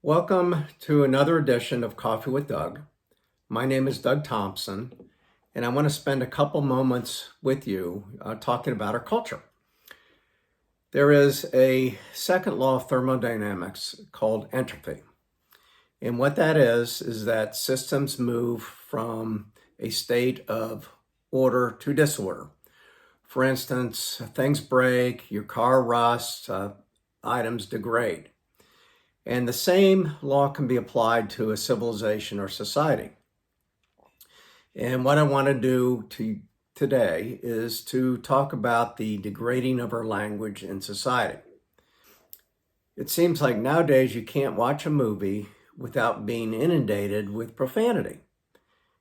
Welcome to another edition of Coffee with Doug. My name is Doug Thompson, and I want to spend a couple moments with you talking about our culture. There is a second law of thermodynamics called entropy. And what that is that systems move from a state of order to disorder. For instance, things break, your car rusts, items degrade. And the same law can be applied to a civilization or society. And what I want to do today is to talk about the degrading of our language in society. It seems like nowadays you can't watch a movie without being inundated with profanity.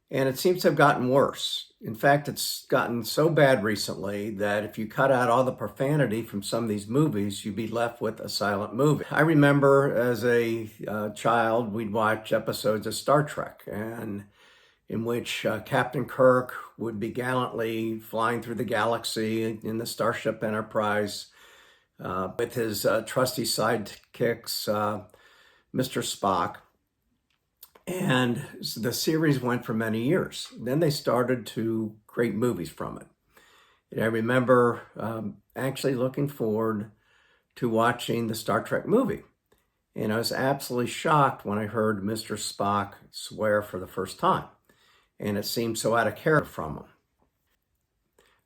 And it seems to have gotten worse. In fact, it's gotten so bad recently that if you cut out all the profanity from some of these movies, you'd be left with a silent movie. I remember as a child, we'd watch episodes of Star Trek, and in which Captain Kirk would be gallantly flying through the galaxy in the Starship Enterprise with his trusty sidekicks, Mr. Spock. And the series went for many years. Then they started to create movies from it. And I remember actually looking forward to watching the Star Trek movie. And I was absolutely shocked when I heard Mr. Spock swear for the first time. And it seemed so out of character from him.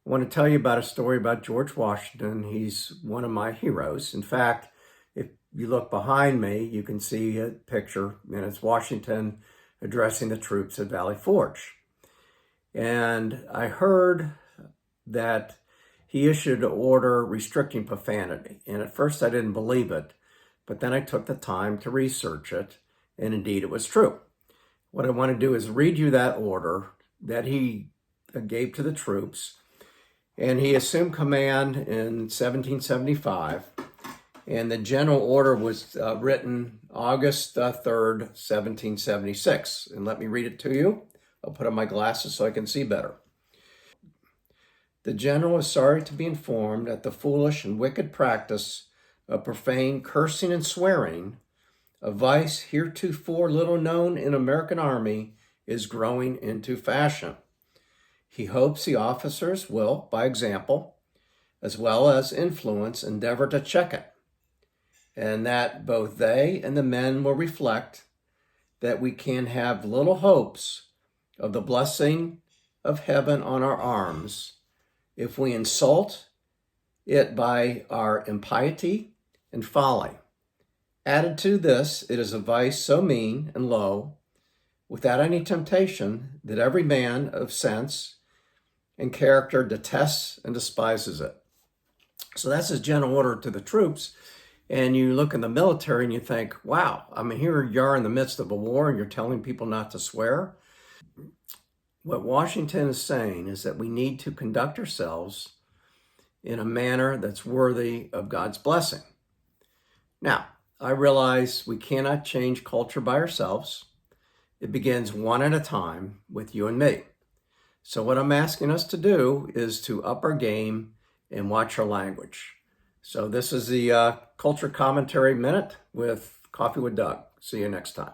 I want to tell you about a story about George Washington. He's one of my heroes. In fact, if you look behind me, you can see a picture, and it's Washington addressing the troops at Valley Forge. And I heard that he issued an order restricting profanity. And at first I didn't believe it, but then I took the time to research it, and indeed it was true. What I want to do is read you that order that he gave to the troops, and he assumed command in 1775. And the general order was written August 3rd, 1776. And let me read it to you. I'll put on my glasses so I can see better. The general is sorry to be informed that the foolish and wicked practice of profane cursing and swearing, a vice heretofore little known in American army, is growing into fashion. He hopes the officers will, by example, as well as influence, endeavor to check it, and that both they and the men will reflect that we can have little hopes of the blessing of heaven on our arms if we insult it by our impiety and folly. Added to this, it is a vice so mean and low, without any temptation, that every man of sense and character detests and despises it. So that's his general order to the troops. And you look in the military and you think, wow, I mean, here you are in the midst of a war and you're telling people not to swear. What Washington is saying is that we need to conduct ourselves in a manner that's worthy of God's blessing. Now, I realize we cannot change culture by ourselves. It begins one at a time with you and me. So what I'm asking us to do is to up our game and watch our language. So this is the Culture Commentary Minute with Coffee with Doug. See you next time.